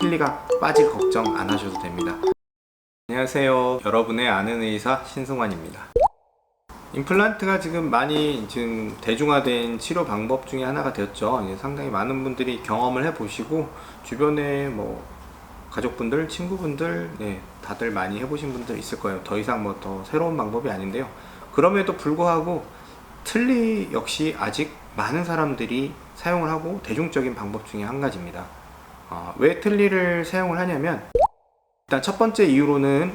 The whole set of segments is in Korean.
틀니가 빠질 걱정 안 하셔도 됩니다. 안녕하세요, 여러분의 아는 의사 신승환입니다. 임플란트가 지금 많이 대중화된 치료 방법 중에 하나가 되었죠. 상당히 많은 분들이 경험을 해보시고 주변에 가족분들, 친구분들, 다들 많이 해보신 분들 있을 거예요. 더 이상 더 새로운 방법이 아닌데요. 그럼에도 불구하고 틀니 역시 아직 많은 사람들이 사용을 하고 대중적인 방법 중에 한 가지입니다. 왜 틀니를 사용을 하냐면, 일단 첫 번째 이유로는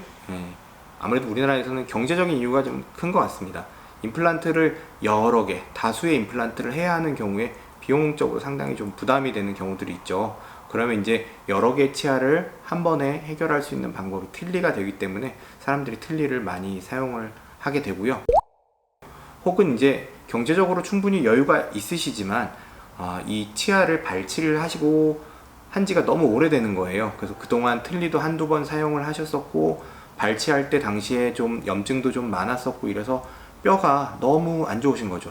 아무래도 우리나라에서는 경제적인 이유가 좀 큰 것 같습니다. 임플란트를 여러 개, 다수의 임플란트를 해야 하는 경우에 비용적으로 상당히 좀 부담이 되는 경우들이 있죠. 그러면 이제 여러 개의 치아를 한 번에 해결할 수 있는 방법이 틀니가 되기 때문에 사람들이 틀니를 많이 사용을 하게 되고요. 혹은 이제 경제적으로 충분히 여유가 있으시지만 이 치아를 발치를 하시고 한 지가 너무 오래되는 거예요. 그래서 그동안 틀니도 한두 번 사용을 하셨었고, 발치할 때 당시에 좀 염증도 좀 많았었고, 이래서 뼈가 너무 안 좋으신 거죠.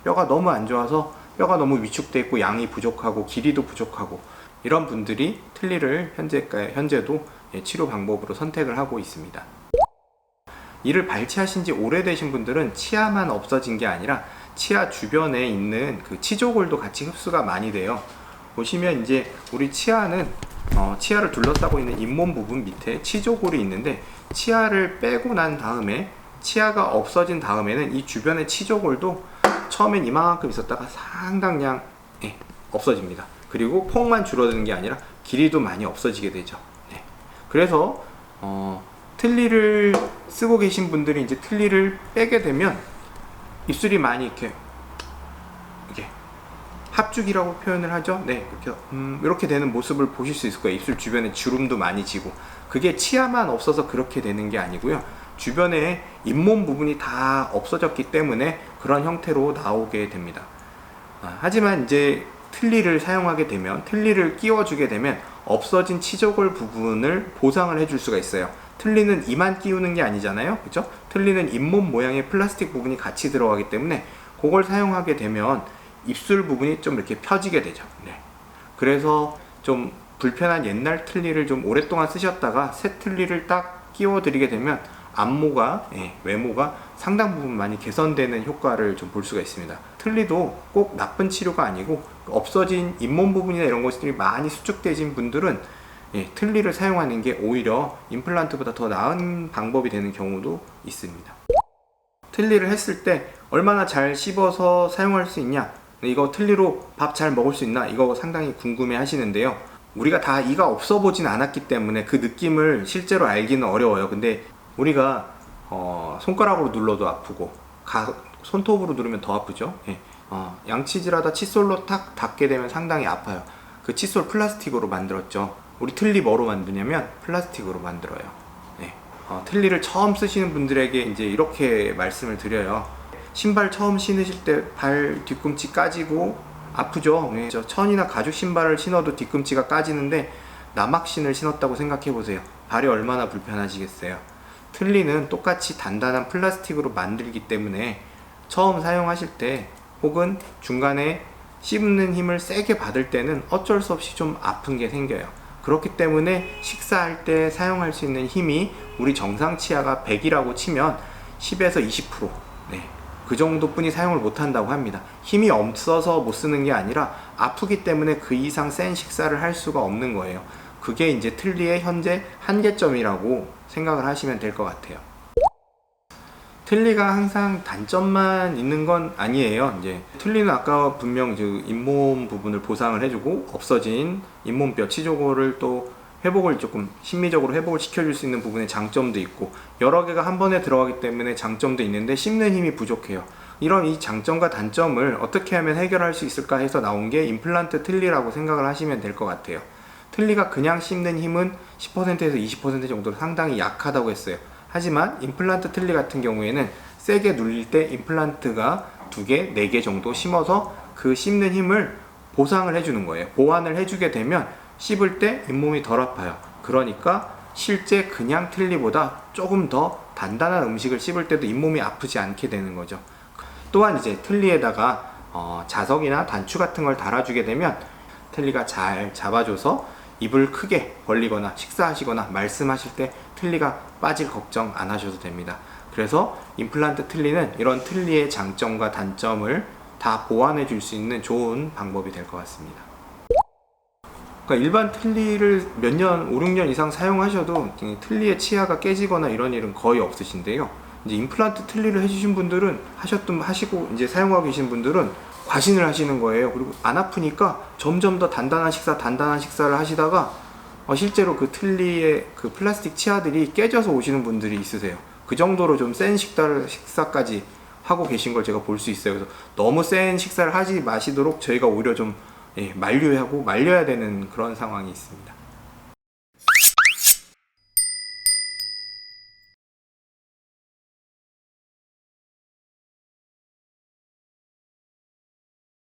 뼈가 너무 안 좋아서 뼈가 너무 위축돼 있고 양이 부족하고 길이도 부족하고, 이런 분들이 틀니를 현재도 치료 방법으로 선택을 하고 있습니다. 이를 발치하신 지 오래되신 분들은 치아만 없어진 게 아니라 치아 주변에 있는 그 치조골도 같이 흡수가 많이 돼요. 보시면 이제 우리 치아는 치아를 둘러싸고 있는 잇몸 부분 밑에 치조골이 있는데, 치아를 빼고 난 다음에, 치아가 없어진 다음에는 이 주변의 치조골도 처음엔 이만큼 있었다가 상당량 없어집니다. 그리고 폭만 줄어드는 게 아니라 길이도 많이 없어지게 되죠. 그래서 틀니를 쓰고 계신 분들이 이제 틀니를 빼게 되면 입술이 많이 이렇게 합죽이라고 표현을 하죠. 이렇게 되는 모습을 보실 수 있을 거예요. 입술 주변에 주름도 많이 지고, 그게 치아만 없어서 그렇게 되는 게 아니고요. 주변에 잇몸 부분이 다 없어졌기 때문에 그런 형태로 나오게 됩니다. 하지만 이제 틀니를 사용하게 되면, 틀니를 끼워주게 되면 없어진 치조골 부분을 보상을 해줄 수가 있어요. 틀니는 이만 끼우는 게 아니잖아요, 그렇죠? 틀니는 잇몸 모양의 플라스틱 부분이 같이 들어가기 때문에 그걸 사용하게 되면 입술 부분이 좀 이렇게 펴지게 되죠. 그래서 좀 불편한 옛날 틀니를 좀 오랫동안 쓰셨다가 새 틀니를 딱 끼워 드리게 되면 안모가, 외모가 상당 부분 많이 개선되는 효과를 좀 볼 수가 있습니다. 틀니도 꼭 나쁜 치료가 아니고, 없어진 잇몸 부분이나 이런 것들이 많이 수축되신 분들은 틀니를 사용하는 게 오히려 임플란트보다 더 나은 방법이 되는 경우도 있습니다. 틀니를 했을 때 얼마나 잘 씹어서 사용할 수 있냐, 이거 틀니로 밥 잘 먹을 수 있나, 이거 상당히 궁금해 하시는데요. 우리가 다 이가 없어 보진 않았기 때문에 그 느낌을 실제로 알기는 어려워요. 근데 우리가 손가락으로 눌러도 아프고 손톱으로 누르면 더 아프죠. 양치질하다 칫솔로 탁 닿게 되면 상당히 아파요. 그 칫솔 플라스틱으로 만들었죠. 우리 틀니 뭐로 만드냐면 플라스틱으로 만들어요. 틀니를 처음 쓰시는 분들에게 이제 이렇게 말씀을 드려요. 신발 처음 신으실 때 발 뒤꿈치 까지고 아프죠. 천이나 가죽 신발을 신어도 뒤꿈치가 까지는데 남학신을 신었다고 생각해 보세요. 발이 얼마나 불편하시겠어요. 틀니는 똑같이 단단한 플라스틱으로 만들기 때문에 처음 사용하실 때 혹은 중간에 씹는 힘을 세게 받을 때는 어쩔 수 없이 좀 아픈 게 생겨요. 그렇기 때문에 식사할 때 사용할 수 있는 힘이, 우리 정상 치아가 100이라고 치면 10에서 20%, 그 정도뿐이 사용을 못 한다고 합니다. 힘이 없어서 못 쓰는 게 아니라 아프기 때문에 그 이상 센 식사를 할 수가 없는 거예요. 그게 이제 틀니의 현재 한계점이라고 생각을 하시면 될 것 같아요. 틀니가 항상 단점만 있는 건 아니에요. 이제 틀니는 아까 분명 잇몸 부분을 보상을 해주고, 없어진 잇몸뼈 치조골을 또 회복을 조금 심미적으로 회복을 시켜줄 수 있는 부분에 장점도 있고, 여러 개가 한 번에 들어가기 때문에 장점도 있는데 씹는 힘이 부족해요. 이런 이 장점과 단점을 어떻게 하면 해결할 수 있을까 해서 나온 게 임플란트 틀니라고 생각을 하시면 될 것 같아요. 틀니가 그냥 씹는 힘은 10%에서 20% 정도로 상당히 약하다고 했어요. 하지만 임플란트 틀니 같은 경우에는 세게 눌릴 때 임플란트가 2개, 4개 정도 심어서 그 씹는 힘을 보상을 해주는 거예요. 보완을 해주게 되면 씹을 때 잇몸이 덜 아파요. 그러니까 실제 그냥 틀니보다 조금 더 단단한 음식을 씹을 때도 잇몸이 아프지 않게 되는 거죠. 또한 이제 틀니에다가 자석이나 단추 같은 걸 달아주게 되면 틀니가 잘 잡아줘서 입을 크게 벌리거나 식사하시거나 말씀하실 때 틀니가 빠질 걱정 안 하셔도 됩니다. 그래서 임플란트 틀니는 이런 틀니의 장점과 단점을 다 보완해 줄 수 있는 좋은 방법이 될 것 같습니다. 그러니까 일반 틀니를 몇 년, 5, 6년 이상 사용하셔도 틀니의 치아가 깨지거나 이런 일은 거의 없으신데요. 이제 임플란트 틀니를 해주신 분들은 하시고 이제 사용하고 계신 분들은 과신을 하시는 거예요. 그리고 안 아프니까 점점 더 단단한 식사를 하시다가 실제로 그 틀니의 그 플라스틱 치아들이 깨져서 오시는 분들이 있으세요. 그 정도로 좀 센 식사까지 하고 계신 걸 제가 볼 수 있어요. 그래서 너무 센 식사를 하지 마시도록 저희가 오히려 좀 만류하고 말려야 되는 그런 상황이 있습니다.